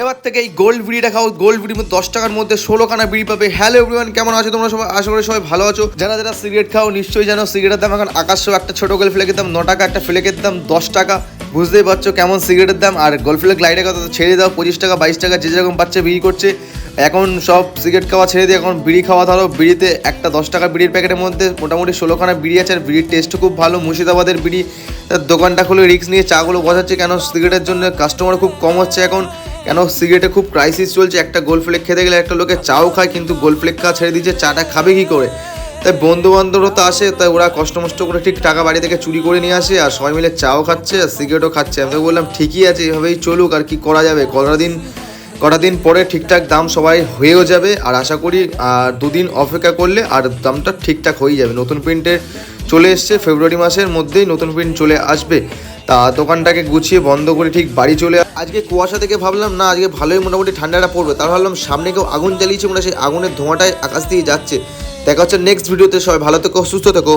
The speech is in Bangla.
এবার থেকে এই গোল্ড বিড়িটা খাও। গোল্ড বিড়ির মধ্যে 10 টাকার মধ্যে 16খানা বিড়ি পাবে। হ্যালো এভরিওয়ান, কেমন আছো তোমরা সবাই? আশা করি সবাই ভালো আছো। যারা যারা সিগারেট খাও নিশ্চয়ই জানো সিগারেটের দাম এখন আকাশ ছোঁয়া। একটা ছোটো গোল ফ্লেকের দাম 9 টাকা, একটা ফ্লেকের দাম 10 টাকা। বুঝতেই পারছো কেমন সিগারেটের দাম। আর গোল ফ্লেক লাইটের কথা তো ছেড়ে দাও, 25 টাকা 22 টাকা যে যেরকম বাচ্চা বিড়ি করছে। এখন সব সিগারেট খাওয়া ছেড়ে দিয়ে এখন বিড়ি খাওয়া। ধরো বিড়িতে একটা 10 টাকা বিড়ির প্যাকেটের মধ্যে মোটামুটি 16খানা বিড়ি আছে। আর বিড়ির টেস্টও খুব ভালো। মুর্শিদাবাদের বিড়ি। তার দোকানটা খুলে রিস্ক নিয়ে চাগুলো বসাচ্ছে, কেন সিগারেটের জন্য কাস্টমার খুব কম হচ্ছে এখন। কেন সিগারেটে খুব ক্রাইসিস চলছে। একটা গোল ফ্লেক খেতে গেলে একটা লোকে চাও খায়, কিন্তু গোল ফ্লেক খাওয়া ছেড়ে দিচ্ছে, চাটা খাবে কী করে? তাই বন্ধু বান্ধবরা তো আসে, তাই ওরা কষ্ট মষ্ট করে ঠিক টাকা বাড়ি থেকে চুরি করে নিয়ে আসে, আর সবাই মিলে চাও খাচ্ছে আর সিগারেটও খাচ্ছে। আমি তো বললাম ঠিকই আছে, এভাবেই চলুক, আর কি করা যাবে। কটা দিন পরে ঠিকঠাক দাম সবাই হয়েও যাবে। আর আশা করি আর 2 দিন অপেক্ষা করলে আর দামটা ঠিকঠাক হয়ে যাবে। নতুন প্রিন্টের চলে এসছে, ফেব্রুয়ারি মাসের মধ্যেই নতুন প্রিন্ট চলে আসবে। তা দোকানটাকে গুছিয়ে বন্ধ করে ঠিক বাড়ি চলে আজকে কুয়াশা থেকে ভাবলাম না আজকে ভালোই মোটামুটি ঠান্ডাটা পড়বে। তার ভাবলাম সামনে কেউ আগুন জ্বালিয়েছে, মানে সেই আগুনের ধোঁয়াটাই আকাশ দিয়ে যাচ্ছে। দেখা হচ্ছে নেক্সট ভিডিওতে। সবাই ভালো থেকো, সুস্থ থেকো।